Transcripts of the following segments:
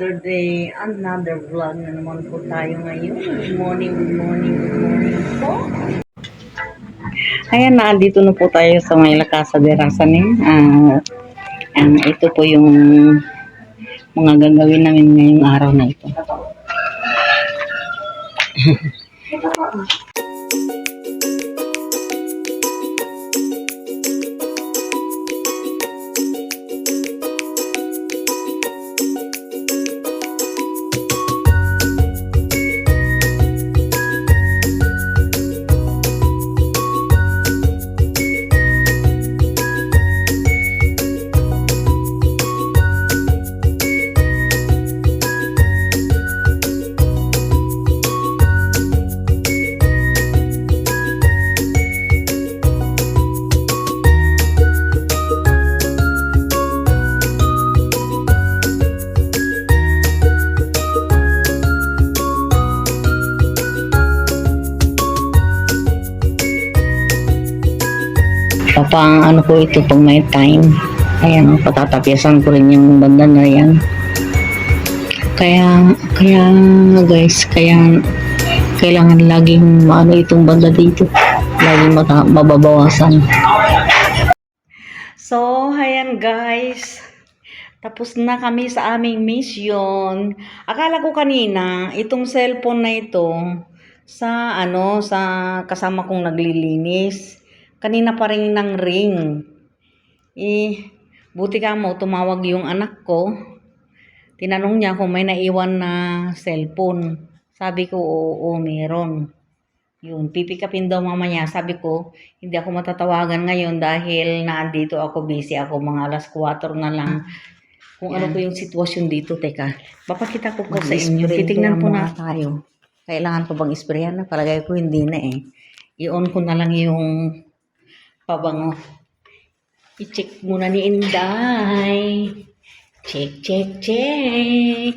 another day, another vlog na naman po tayo ngayon. Good morning, good morning, good morning po. Ayan, naandito na po tayo sa may Lakasa de Rasanin. Ito po yung mga gagawin namin ngayong araw na ito. Pang ano ko ito pag may time. Ayan, patatapyasan ko rin yung banda na yan. Kaya guys, kailangan laging maano itong banda dito. Laging mababawasan. So, ayan guys. Tapos na kami sa aming mission. Akala ko kanina, itong cellphone na ito, sa kasama kong naglilinis. Kanina pa rin ng ring. Buti ka mo, tumawag yung anak ko. Tinanong niya kung may naiwan na cellphone. Sabi ko, oo, meron. Yun, pipikapin daw mamaya. Sabi ko, hindi ako matatawagan ngayon dahil naandito ako, busy ako. Mga alas 4 na lang. Kung ano po yung sitwasyon dito, teka. Papakita ko po sa inyo. Titingnan po na tayo. Kailangan ko bang isprayan na? Palagay ko hindi na eh. I-on ko na lang yung pabango. I-check muna ni Inday. Check, check, check.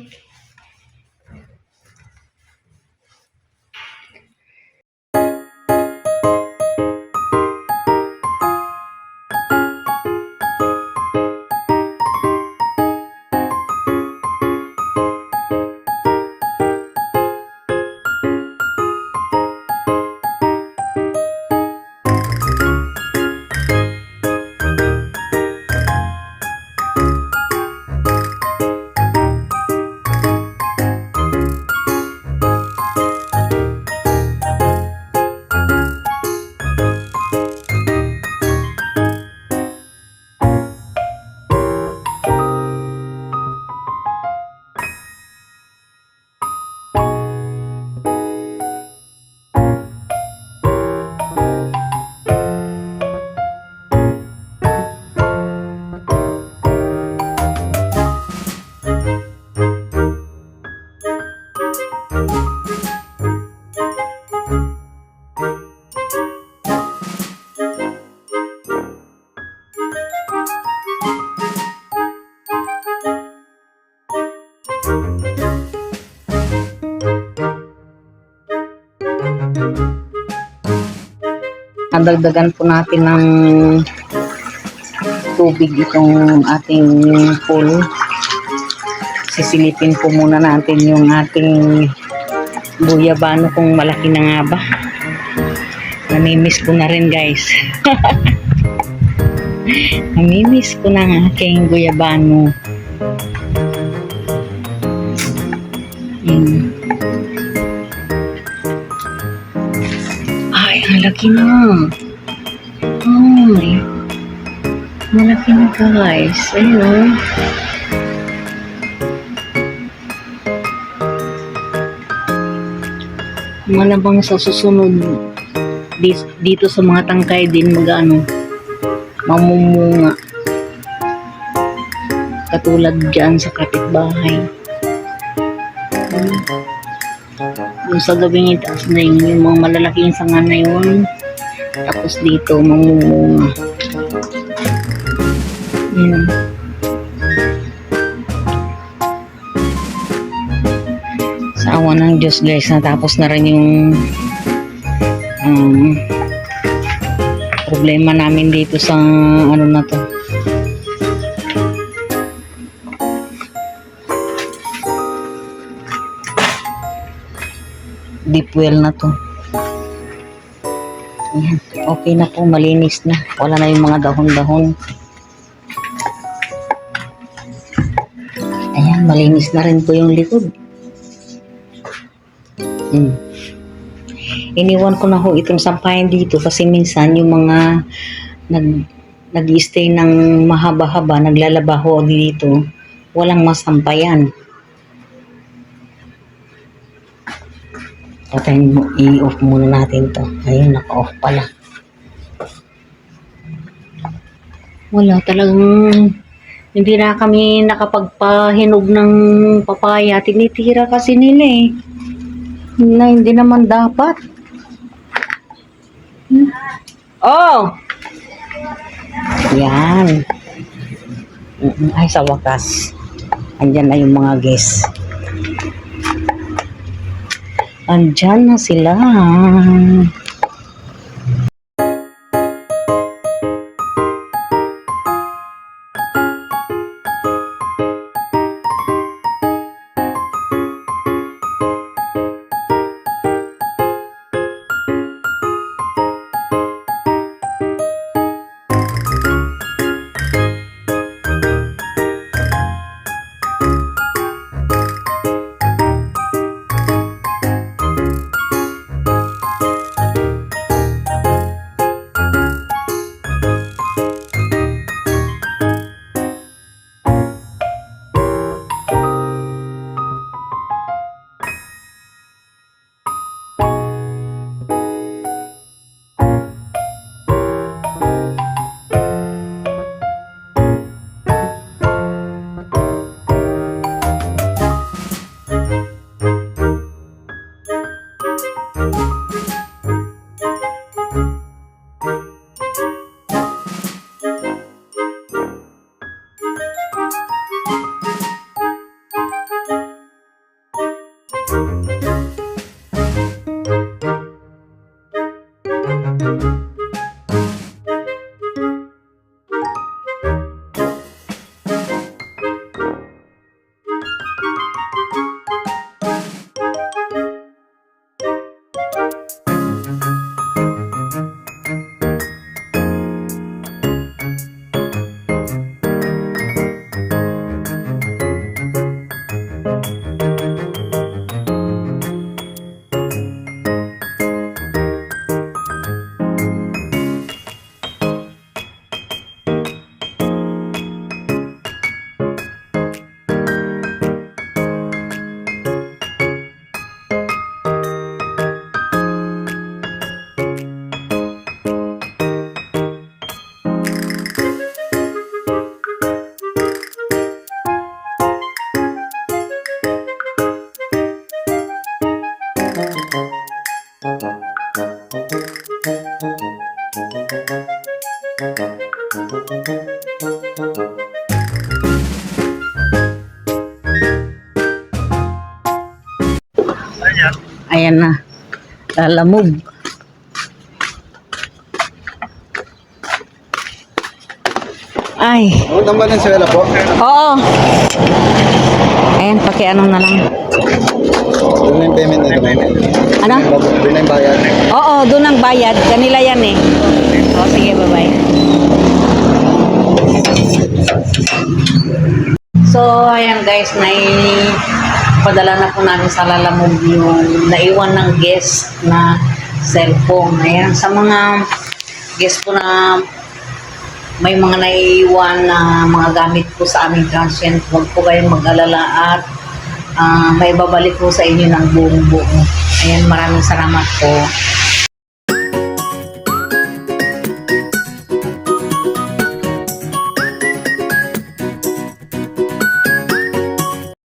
Dagdagan po natin ng tubig itong ating pool. Sisilipin po muna natin yung ating guyabano kung malaki na nga ba. Namimiss ko na rin guys. Namimiss ko na ang aking guyabano. Ang laki na. Ay. Malaki na guys. Ayun. Malabang sa susunod dito sa mga tangkay din mamumunga. Katulad dyan sa kapitbahay. Yung sa gabing itaas na yung mga malalaking sanga na yun. Tapos dito mamumunga. Yan. Sa awa ng Diyos guys, natapos na rin yung problema namin dito sa ano na to. deep well na to. Ayan, okay na po, malinis na. Wala na yung mga dahon-dahon. Ayan, malinis na rin po yung likod. Iniwan ko na ho itong sampayan dito kasi minsan yung mga nag-stay ng mahaba-haba, naglalaba ho dito, walang masampayan. Patayin mo, i-off muna natin to. Ayun, naka-off pala. Wala talagang, hindi na kami nakapagpahinog ng papaya. Tinitira kasi nila eh. Na hindi naman dapat. Oh! Yan. Ay, sa wakas. Andyan na yung mga guests. Andyan na sila. Ayan na. Lalamog. Ay. Utang ba ng sewela po? Oo. Ayan, pakiano na lang. Doon na yung payment nito. Ano? Doon na yung bayad. Oo, doon ang bayad. Kanila yan eh. O, sige, bye-bye. So, ayan guys, padala na po namin sa Lalamog yung naiwan ng guest na cellphone. Ayan, sa mga guest po na may mga naiiwan na mga gamit po sa aming transient, huwag po kayong mag-alala at may babalik po sa inyo ng buong buo. Ayan, maraming salamat po.